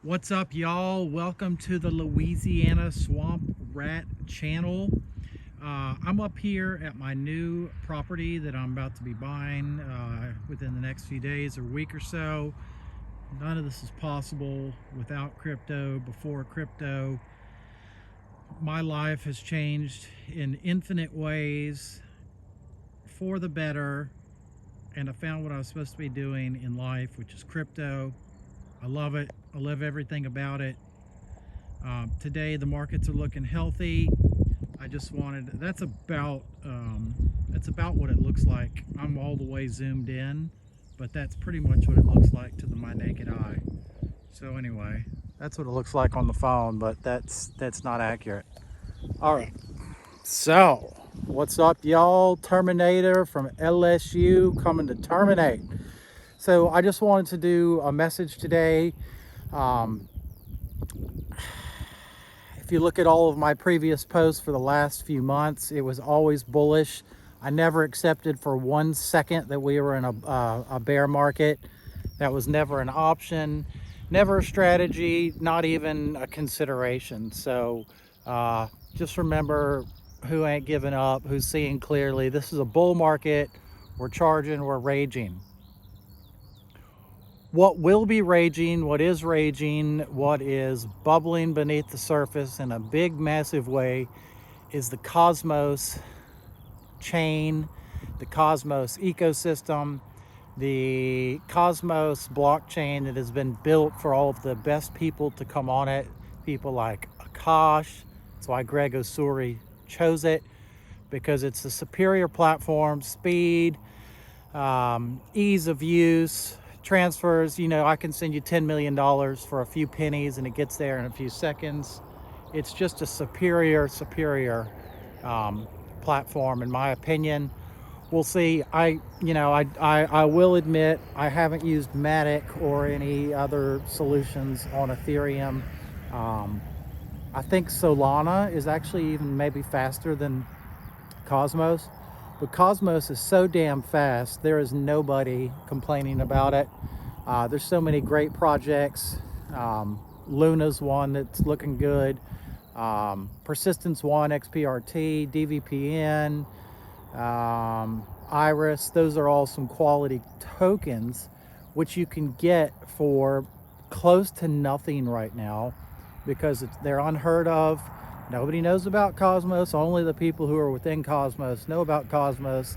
What's up, y'all? Welcome to the Louisiana Swamp Rat channel. I'm up here at my new property that I'm about to be buying within the next few days or week or so. None of this is possible without crypto. Before crypto, my life has changed in infinite ways for the better, and I found what I was supposed to be doing in life, which is crypto. I love it. I love everything about it. Today the markets are looking healthy. I just wanted, that's about what it looks like. I'm all the way zoomed in, but that's pretty much what it looks like to my naked eye. So anyway, that's what it looks like on the phone, but that's not accurate. All right. So, what's up, y'all? Terminator from LSU coming to terminate. So I just wanted to do a message today. Um, If you look at all of my previous posts for the last few months, it was always bullish. I never accepted for 1 second that we were in a bear market. That was never an option, never a strategy, not even a consideration. So just remember, who ain't giving up, who's seeing clearly. This is a bull market. We're charging, we're raging. What will be raging, what is bubbling beneath the surface in a big, massive way is the Cosmos chain, the Cosmos ecosystem, the Cosmos blockchain that has been built for all of the best people to come on it. People like Akash. That's why Greg Osuri chose it, because it's a superior platform, speed, ease of use, transfers. I can send you $10 million for a few pennies and it gets there in a few seconds. It's just a superior platform, in my opinion. We'll see. I will admit I haven't used Matic or any other solutions on Ethereum. Um, I think Solana is actually even maybe faster than Cosmos, but Cosmos is so damn fast, there is nobody complaining about it. There's so many great projects. Luna's one that's looking good. Persistence One, XPRT, DVPN, Iris. Those are all some quality tokens, which you can get for close to nothing right now, because they're unheard of. Nobody knows about Cosmos. Only the people who are within Cosmos know about Cosmos.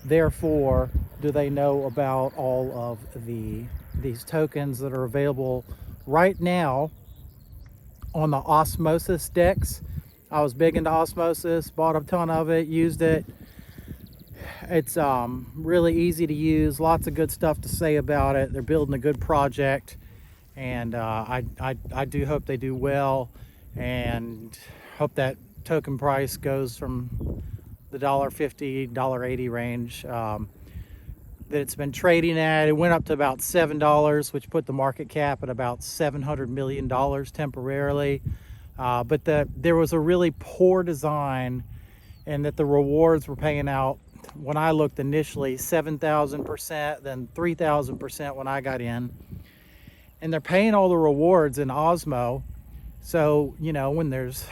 Therefore, do they know about all of these tokens that are available right now on the Osmosis DEX. I was big into Osmosis, bought a ton of it, used it. It's really easy to use, lots of good stuff to say about it. They're building a good project, and I do hope they do well, and hope that token price goes from the $1.50, $1.80 range that it's been trading at. It went up to about $7, which put the market cap at about $700 million temporarily. But there was a really poor design, and that the rewards were paying out, when I looked initially, 7,000%, then 3,000% when I got in. And they're paying all the rewards in Osmo. So, when there's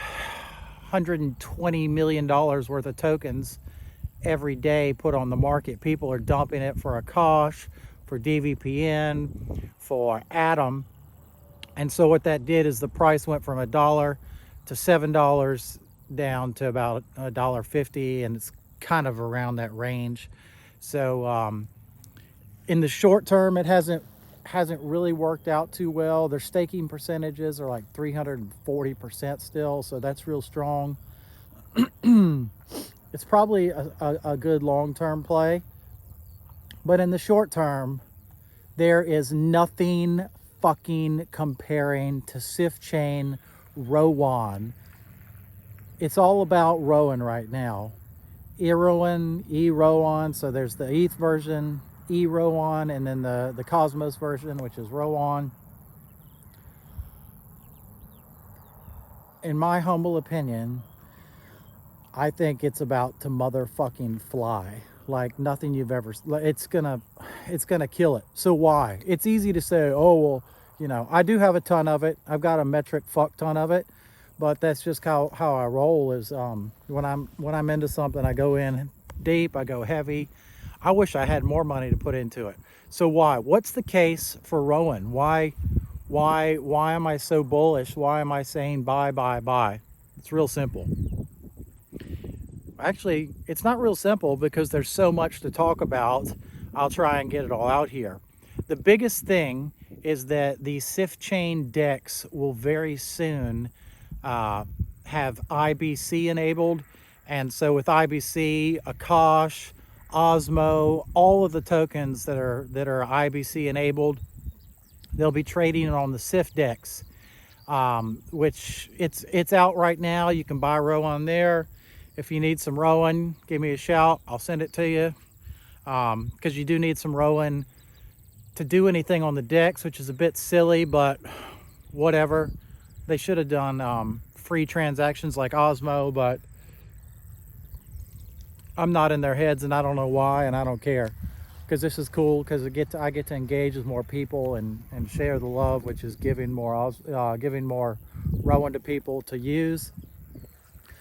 $120 million worth of tokens every day put on the market, people are dumping it for Akash, for DVPN, for Atom. And so what that did is the price went from $1 to $7, down to about $1.50, and it's kind of around that range. So in the short term, it hasn't really worked out too well. Their staking percentages are like 340% still, so that's real strong. It's probably a good long-term play, but in the short term, there is nothing fucking comparing to Sif Chain Rowan. It's all about Rowan right now. Erowan. So there's the ETH version, Erowan, and then the Cosmos version, which is Rowan. In my humble opinion, I think it's about to motherfucking fly like nothing you've ever. It's gonna kill it. So why? It's easy to say, oh well, you know, I do have a ton of it. I've got a metric fuck ton of it, but that's just how I roll. Is when I'm into something, I go in deep, I go heavy. I wish I had more money to put into it. So why? What's the case for Rowan? Why am I so bullish? Why am I saying buy, buy, buy? It's real simple. Actually, it's not real simple because there's so much to talk about. I'll try and get it all out here. The biggest thing is that the SIF chain decks will very soon have IBC enabled. And so with IBC, Akash, Osmo, all of the tokens that are IBC enabled, they'll be trading on the SIF decks, which it's out right now. You can buy Rowan there. If you need some Rowan, give me a shout. I'll send it to you, because you do need some Rowan to do anything on the decks, which is a bit silly, but whatever. They should have done free transactions like Osmo, but I'm not in their heads, and I don't know why, and I don't care, because this is cool, because I get to engage with more people and share the love, which is giving more Rowan to people to use.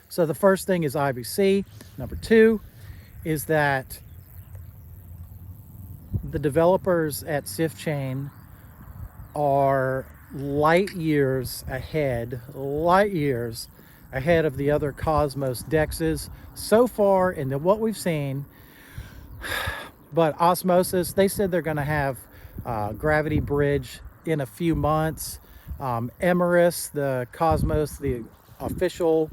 So the first thing is IBC. Number two is that the developers at SIF Chain are light years ahead of the other Cosmos dexes so far in what we've seen. But Osmosis, they said they're going to have Gravity Bridge in a few months. Emerus, the Cosmos, the official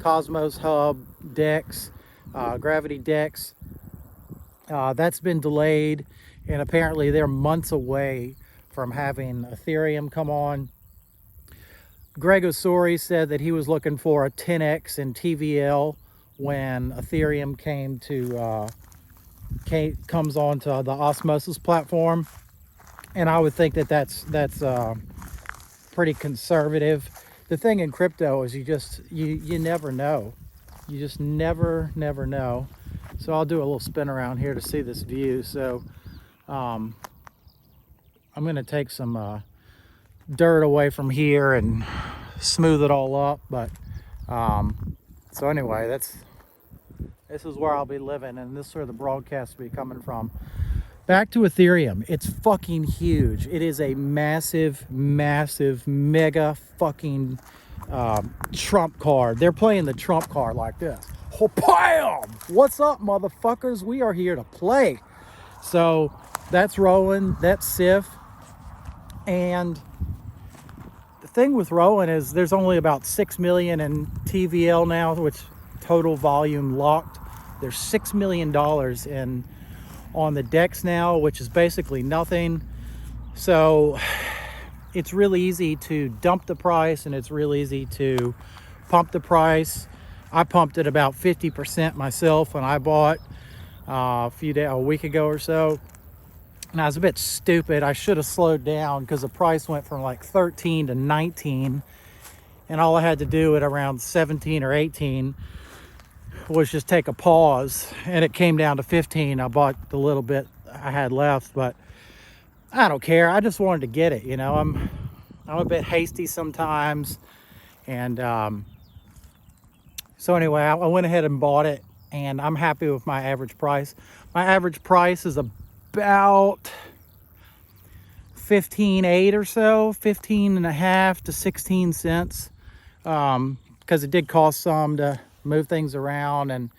Cosmos Hub Dex, Gravity Dex, that's been delayed, and apparently they're months away from having Ethereum come on. Greg Osuri said that he was looking for a 10x in TVL when Ethereum comes onto the Osmosis platform, and I would think that that's pretty conservative. The thing in crypto is you never know. You just never know. So I'll do a little spin around here to see this view. So I'm going to take some dirt away from here and smooth it all up. But so anyway, this is where I'll be living, and this is where the broadcast will be coming from. Back to Ethereum. It's fucking huge. It is a massive, mega fucking trump card. They're playing the trump card like this. Bam! What's up, motherfuckers? We are here to play. So that's Rowan, that's SIF. And the thing with Rowan is there's only about 6 million in TVL now, which total volume locked. There's $6 million on the DEX now, which is basically nothing. So it's really easy to dump the price, and it's real easy to pump the price. I pumped it about 50% myself when I bought a week ago or so. And I was a bit stupid. I should have slowed down because the price went from like 13 to 19. And all I had to do at around 17 or 18 was just take a pause, and it came down to 15. I bought the little bit I had left, but I don't care. I just wanted to get it, you know. I'm a bit hasty sometimes, and so anyway, I went ahead and bought it, and I'm happy with my average price. My average price is about 15.8 or so, 15.5 to 16 cents, because it did cost some to move things around, and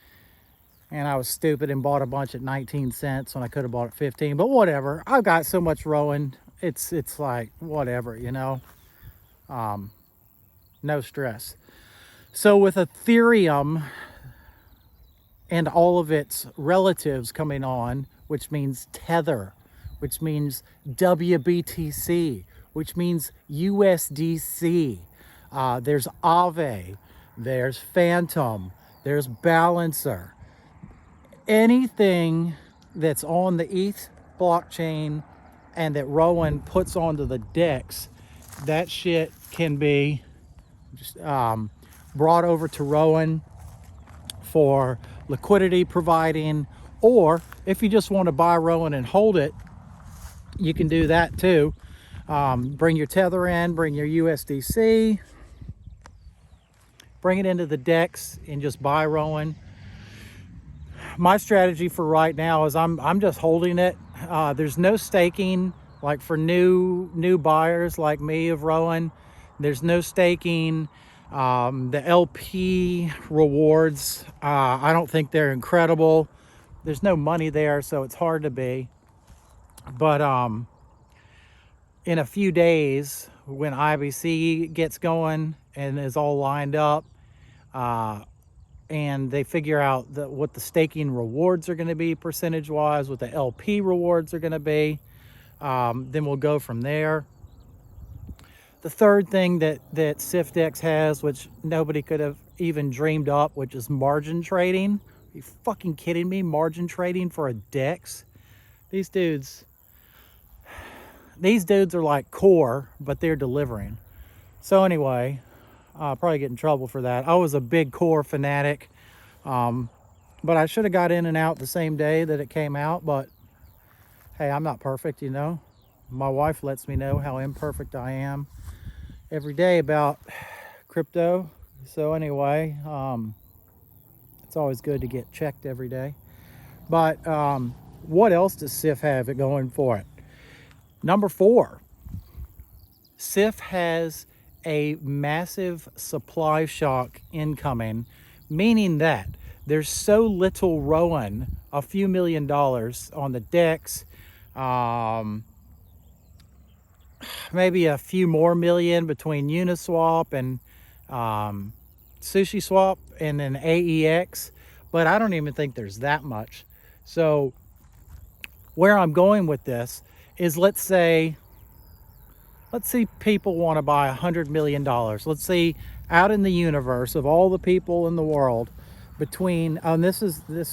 I was stupid and bought a bunch at 19 cents when I could have bought it 15. But whatever, I've got so much Rowan, it's like whatever, you know. No stress. So with Ethereum and all of its relatives coming on, which means Tether, which means WBTC, which means USDC, there's Aave, there's Phantom, there's Balancer. Anything that's on the ETH blockchain and that Rowan puts onto the DEX, that shit can be just brought over to Rowan for liquidity providing, or if you just want to buy Rowan and hold it, you can do that too. Bring your tether in, bring your USDC, bring it into the DEX and just buy Rowan. My strategy for right now is I'm just holding it. There's no staking like for new buyers like me of Rowan. There's no staking. The LP rewards, I don't think they're incredible. There's no money there, so it's hard to be. But in a few days, when IBC gets going and is all lined up, and they figure out what the staking rewards are going to be percentage wise, what the LP rewards are going to be, then we'll go from there. The third thing that SIFDEX has, which nobody could have even dreamed up, which is margin trading. Are you fucking kidding me? Margin trading for a DEX? These dudes are like core, but they're delivering. So anyway, I'll probably get in trouble for that. I was a big core fanatic, but I should have got in and out the same day that it came out. But hey, I'm not perfect, you know. My wife lets me know how imperfect I am every day about crypto. So anyway, it's always good to get checked every day. But what else does SIF have it going for it? Number 4, SIF has a massive supply shock incoming, meaning that there's so little Rowan, a few $1 million on the DEX, maybe a few more million between Uniswap and SushiSwap and then AEX, but I don't even think there's that much. So where I'm going with this is, let's see people want to buy $100 million. Let's see, out in the universe of all the people in the world, between let's just say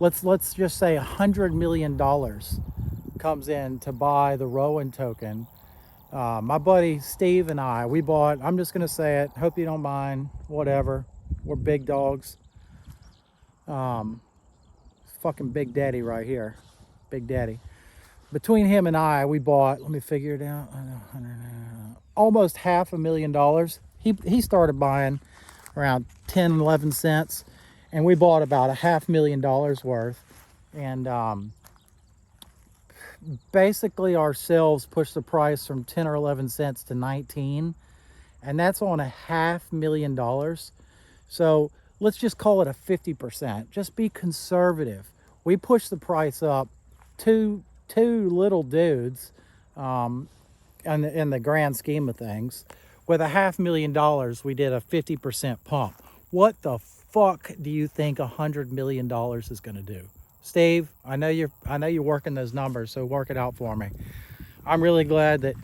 $100 million comes in to buy the Rowan token. My buddy Steve and I, we bought, I'm just gonna say it, hope you don't mind, whatever, we're big dogs. Fucking Big Daddy right here, Big Daddy. Between him and I, we bought, let me figure it out, almost $500,000. He started buying around 10, 11 cents, and we bought about $500,000 worth. And basically ourselves pushed the price from 10 or 11 cents to 19, and that's on $500,000. So let's just call it a 50%. Just be conservative. We pushed the price up two little dudes, in the grand scheme of things. With $500,000, we did a 50% pump. What the fuck do you think $100 million is going to do? Steve, I know you're working those numbers, so work it out for me. I'm really glad that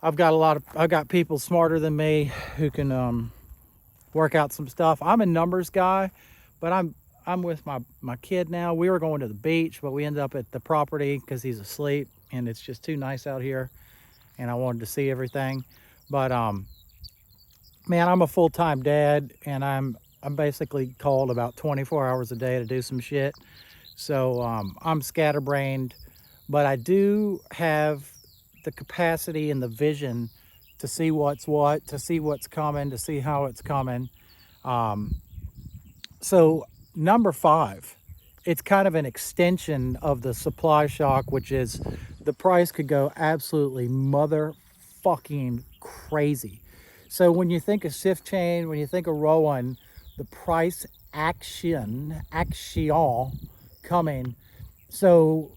I've got people smarter than me who can work out some stuff. I'm a numbers guy, but I'm with my kid now. We were going to the beach, but we ended up at the property because he's asleep, and it's just too nice out here, and I wanted to see everything. But man, I'm a full-time dad, and I'm basically called about 24 hours a day to do some shit. So I'm scatterbrained, but I do have the capacity and the vision to see what's what, to see what's coming, to see how it's coming. So number 5, it's kind of an extension of the supply shock, which is the price could go absolutely motherfucking crazy. So when you think of SIF chain, when you think of Rowan, the price action coming. So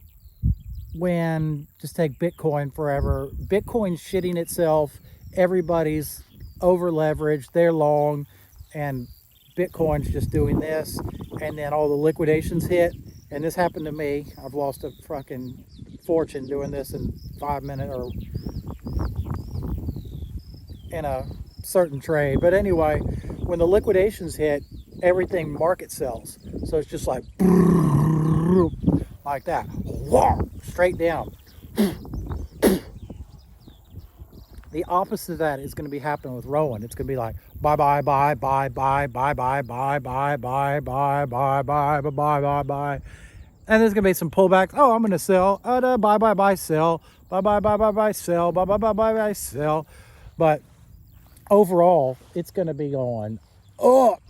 when, just take Bitcoin forever, Bitcoin's shitting itself, everybody's over leveraged, they're long, and Bitcoin's just doing this, and then all the liquidations hit, and this happened to me. I've lost a fucking fortune doing this in 5 minutes or in a certain trade. But anyway, when the liquidations hit, everything market sells. So it's just like that, straight down. The opposite of that is going to be happening with Rowan. It's going to be like buy, buy, buy, buy, buy, buy, buy, buy, buy, buy, buy, buy, buy, buy, buy, buy, buy. And there's gonna be some pullbacks. Oh, I'm gonna sell. Buy, sell. Buy, sell. Buy, sell. But overall, it's gonna be going up.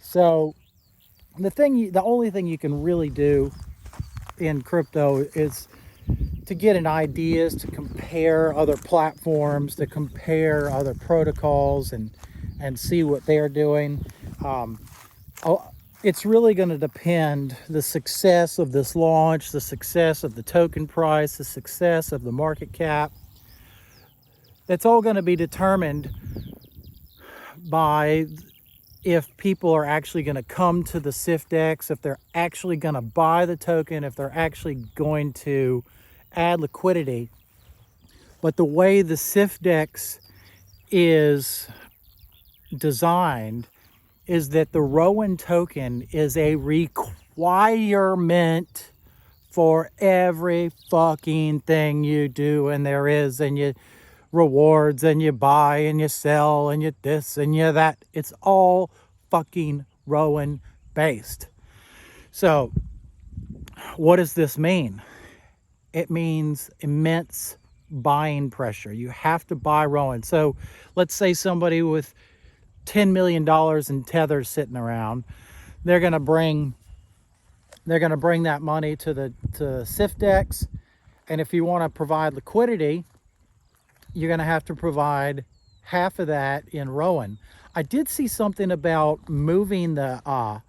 So the only thing you can really do in crypto is to get an idea, is to compare other platforms, to compare other protocols, and see what they're doing. It's really going to depend the success of this launch, the success of the token price, the success of the market cap. It's all going to be determined by if people are actually going to come to the SIFDEX, if they're actually going to buy the token, if they're actually going to add liquidity. But the way the SIFDEX is designed is that the Rowan token is a requirement for every fucking thing you do, and there is, and you rewards, and you buy, and you sell, and you this, and you that. It's all fucking Rowan based. So what does this mean? It means immense buying pressure. You have to buy Rowan. So let's say somebody with $10 million in tethers sitting around, they're going to bring that money to the SIFDEX. And if you want to provide liquidity, you're going to have to provide half of that in Rowan. I did see something about moving the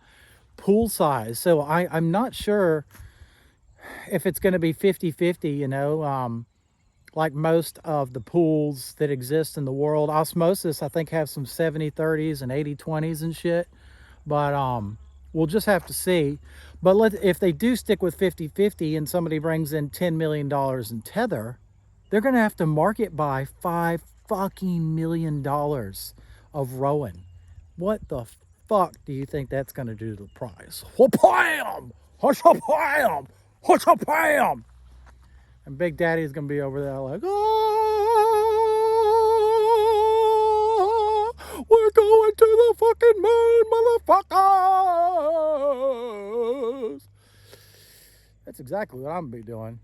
pool size. So I'm not sure if it's going to be 50-50, you know, like most of the pools that exist in the world. Osmosis, I think, have some 70-30s and 80-20s and shit. But we'll just have to see. But if they do stick with 50-50 and somebody brings in $10 million in tether, they're going to have to market buy $5 fucking million of Rowan. What the fuck do you think that's going to do to the price? Wha-pam! Hush-a-pam! Hush-a-pam! And Big Daddy's going to be over there like, oh, we're going to the fucking moon, motherfuckers. That's exactly what I'm going to be doing.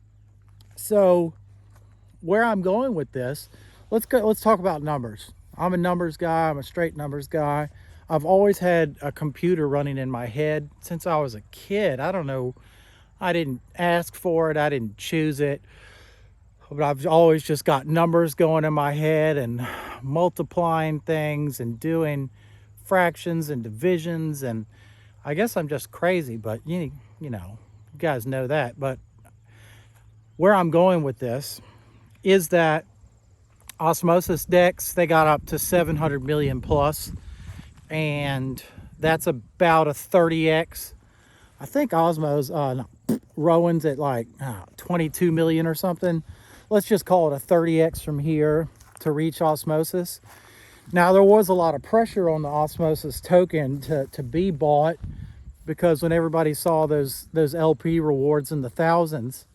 So where I'm going with this, let's talk about numbers. I'm a numbers guy. I'm a straight numbers guy. I've always had a computer running in my head since I was a kid. I don't know. I didn't ask for it. I didn't choose it. But I've always just got numbers going in my head and multiplying things and doing fractions and divisions. And I guess I'm just crazy, but you know, you guys know that. But where I'm going with this is that Osmosis DEX, they got up to 700 million plus, and that's about a 30x. I think Rowan's at like 22 million or something. Let's just call it a 30x from here to reach Osmosis. Now, there was a lot of pressure on the Osmosis token to be bought, because when everybody saw those LP rewards in the thousands,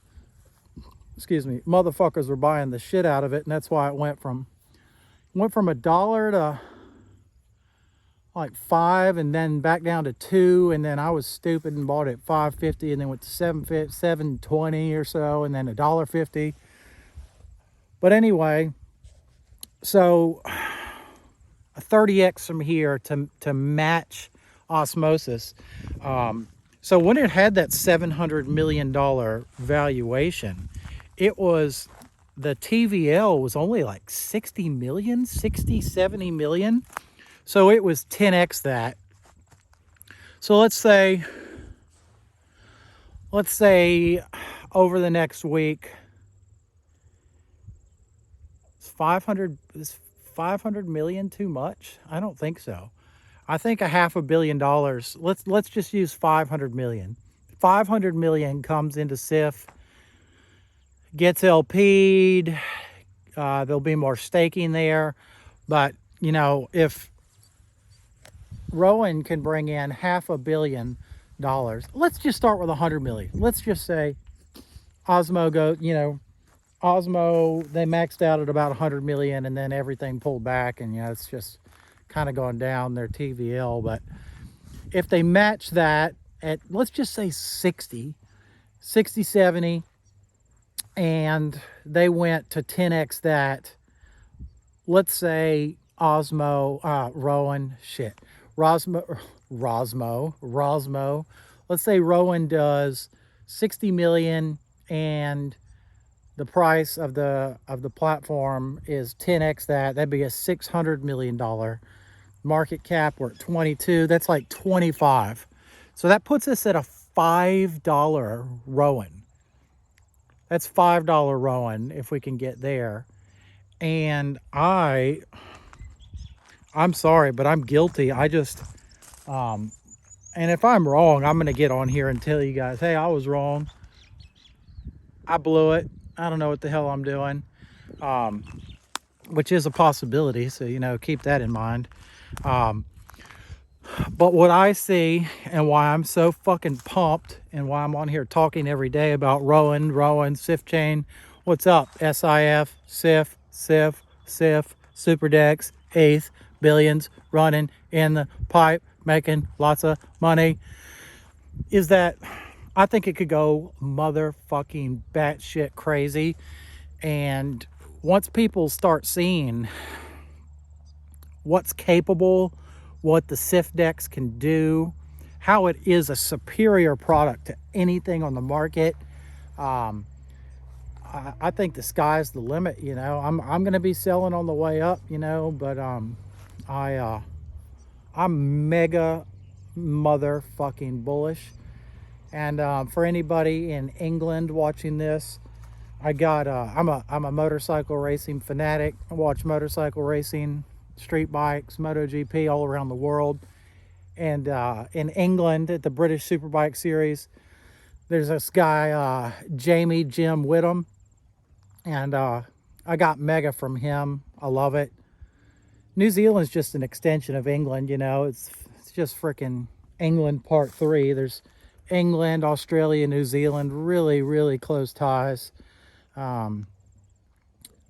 excuse me, motherfuckers were buying the shit out of it, and that's why it went from $1 to like 5, and then back down to 2, and then I was stupid and bought it at 5.50, and then went to 7.20 or so, and then $1.50. But anyway, so a 30x from here to match Osmosis. So when it had that $700 million valuation, it was, the TVL was only like 60 million, 60, 70 million. So it was 10x that. So let's say over the next week, is 500 million too much? I don't think so. I think $500 million. Let's just use 500 million. 500 million comes into SIF, gets LP'd. There'll be more staking there, but you know, if Rowan can bring in $500 million, let's just start with 100 million. Let's just say Osmo they maxed out at about 100 million, and then everything pulled back, and you know, it's just kind of going down their TVL. But if they match that at, let's just say 60, 60, 70, and they went to 10x that. Let's say Rowan, shit, Rosmo. Let's say Rowan does 60 million and the price of the platform is 10x that. That'd be a $600 million market cap. We're at 22. That's like 25. So that puts us at a $5 Rowan. That's $5 Rowan if we can get there. And I'm sorry, but I'm guilty. I just and if I'm wrong, I'm gonna get on here and tell you guys, hey, I was wrong. I blew it. I don't know what the hell I'm doing. Which is a possibility, so keep that in mind. But what I see and why I'm so fucking pumped and why I'm on here talking every day about Rowan, SIF chain. What's up? SIF, SIF, Super Dex, eighth, billions running in the pipe, making lots of money. Is that I think it could go motherfucking batshit crazy. And once people start seeing what's capable, what the SIF Dex can do, how it is a superior product to anything on the market, I think the sky's the limit. I'm gonna be selling on the way up, but I'm mega motherfucking bullish. And for anybody in England watching this, I'm a motorcycle racing fanatic. I watch motorcycle racing, street bikes, MotoGP all around the world. And in England at the British Superbike Series, there's this guy, Jim Whittam, and I got mega from him. I love it. New Zealand's just an extension of England, it's just freaking England part 3. There's England, Australia, New Zealand, really, really close ties.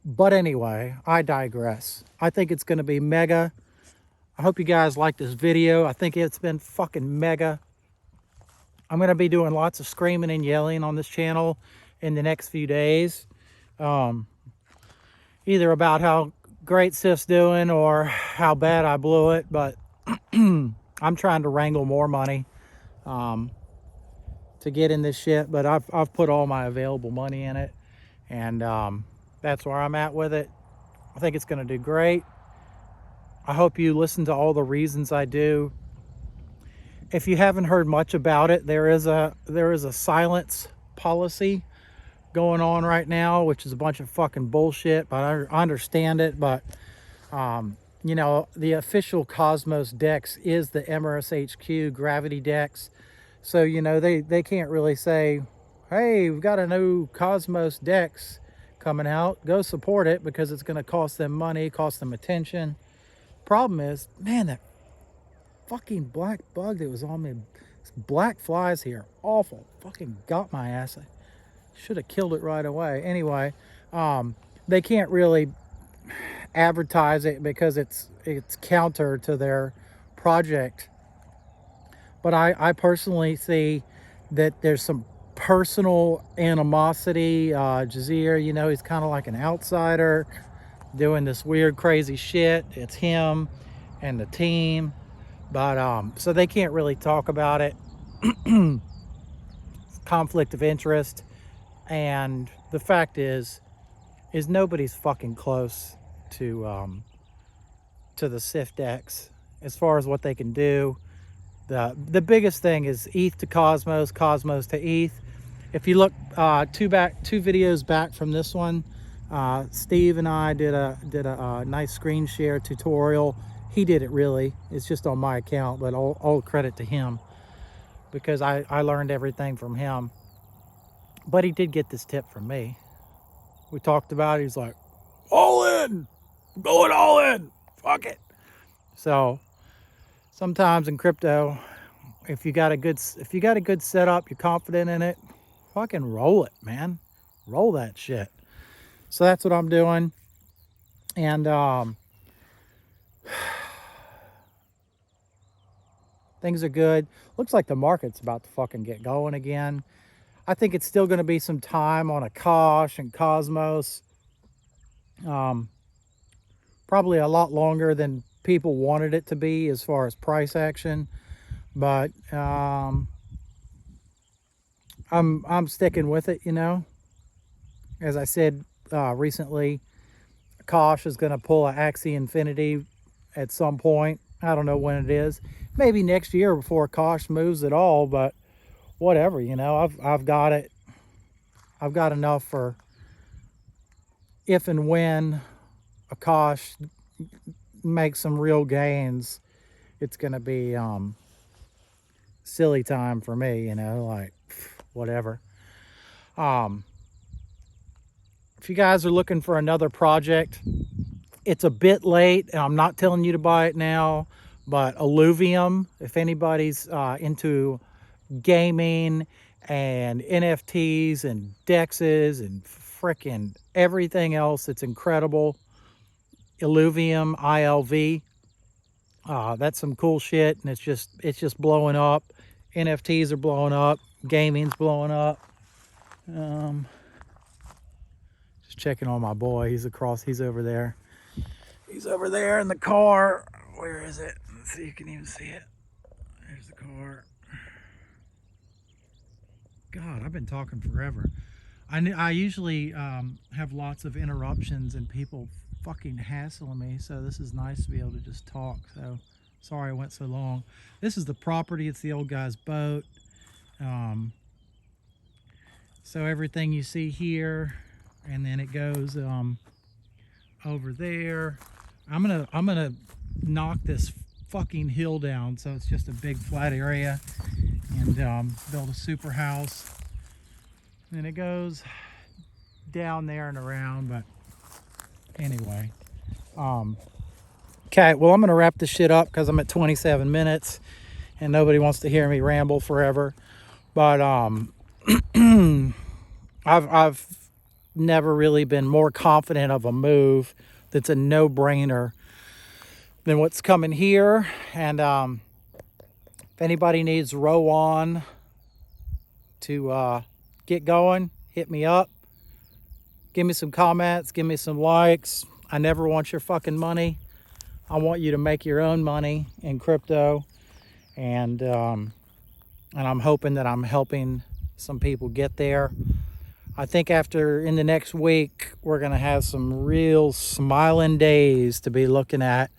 But anyway, I digress. I think it's going to be mega. I hope you guys like this video. I think it's been fucking mega. I'm going to be doing lots of screaming and yelling on this channel in the next few days. Either about how great SIF's doing or how bad I blew it. But I'm trying to wrangle more money to get in this shit. But I've put all my available money in it. And that's where I'm at with it. I think it's going to do great. I hope you listen to all the reasons I do. If you haven't heard much about it, there is a silence policy going on right now, which is a bunch of fucking bullshit, but I understand it. But the official Cosmos Dex is the Emirates HQ Gravity Dex. So they can't really say, hey, we've got a new Cosmos Dex coming out, go support it, because it's going to cost them money, cost them attention. Problem is, man, that fucking black bug that was on me, black flies here, awful, fucking got my ass. I should have killed it right away. Anyway, they can't really advertise it because it's counter to their project. But I personally see that there's some personal animosity. Jazir, he's kind of like an outsider doing this weird, crazy shit. It's him and the team. But so they can't really talk about it. Conflict of interest. And the fact is nobody's fucking close to the SIF Dex as far as what they can do. The biggest thing is ETH to Cosmos, Cosmos to ETH. If you look two videos back from this one, Steve and I did a nice screen share tutorial. He did it really. It's just on my account, but all credit to him because I learned everything from him. But he did get this tip from me. We talked about it. He's like, all in, I'm going all in, fuck it. So sometimes in crypto, if you got a good setup, you're confident in it, fucking roll it, man. Roll that shit. So that's what I'm doing. And things are good. Looks like the market's about to fucking get going again. I think it's still going to be some time on Akash and Cosmos. Probably a lot longer than people wanted it to be as far as price action, but I'm sticking with it. You know, as I said recently, Kosh is going to pull an Axie Infinity at some point. I don't know when it is. Maybe next year before Kosh moves at all, but whatever, you know, I've got it. I've got enough for if and when Akash makes some real gains, it's going to be silly time for me, you know, like whatever. If you guys are looking for another project, it's a bit late and I'm not telling you to buy it now, but Illuvium, if anybody's into gaming and NFTs and dexes and frickin' everything else, it's incredible. Illuvium, ILV, that's some cool shit, and it's just blowing up. NFTs are blowing up, gaming's blowing up. Just checking on my boy. He's over there. He's over there in the car. Where is it? Let's see if you can even see it. There's the car. God, I've been talking forever. I usually have lots of interruptions and people fucking hassling me, so this is nice to be able to just talk. So sorry I went so long. This is the property. It's the old guy's boat. So everything you see here, and then it goes over there. I'm gonna knock this fucking hill down so it's just a big flat area, and build a super house. And it goes down there and around, but anyway. Okay, well, I'm gonna wrap this shit up because I'm at 27 minutes and nobody wants to hear me ramble forever. But I've never really been more confident of a move that's a no-brainer than what's coming here. And if anybody needs Rowan to get going, hit me up. Give me some comments, give me some likes. I never want your fucking money. I want you to make your own money in crypto. And I'm hoping that I'm helping some people get there. I think in the next week, we're gonna have some real smiling days to be looking at,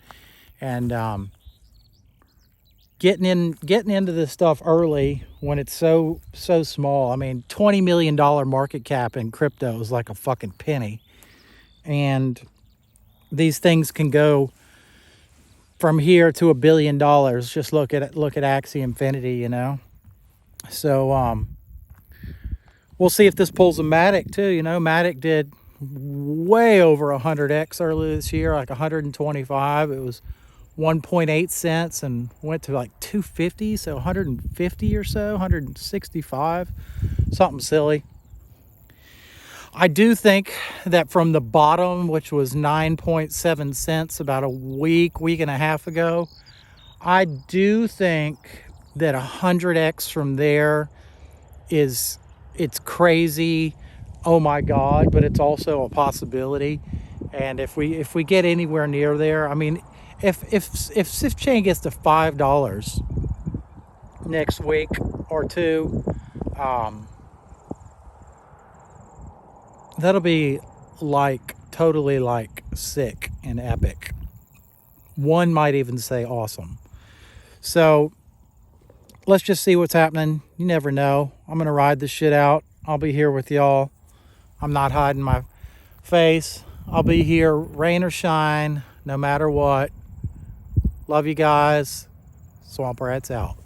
and getting into this stuff early when it's so small. I mean, $20 million market cap in crypto is like a fucking penny, and these things can go from here to $1 billion. Just look at Axie Infinity, you know. So we'll see if this pulls a Matic too. You know, Matic did way over 100x earlier this year, like 125. It was 1.8 cents and went to like 250, so 150 or so, 165, something silly. I do think that from the bottom, which was 9.7 cents about a week and a half ago, I do think that 100x from there it's crazy, oh my god, but it's also a possibility. And if we get anywhere near there, I mean, if SIF chain gets to $5 next week or two, that'll be like totally like sick and epic. One might even say awesome. So let's just see what's happening. You never know. I'm gonna ride this shit out. I'll be here with y'all. I'm not hiding my face. I'll be here rain or shine, no matter what. Love you guys. Swamp Rats out.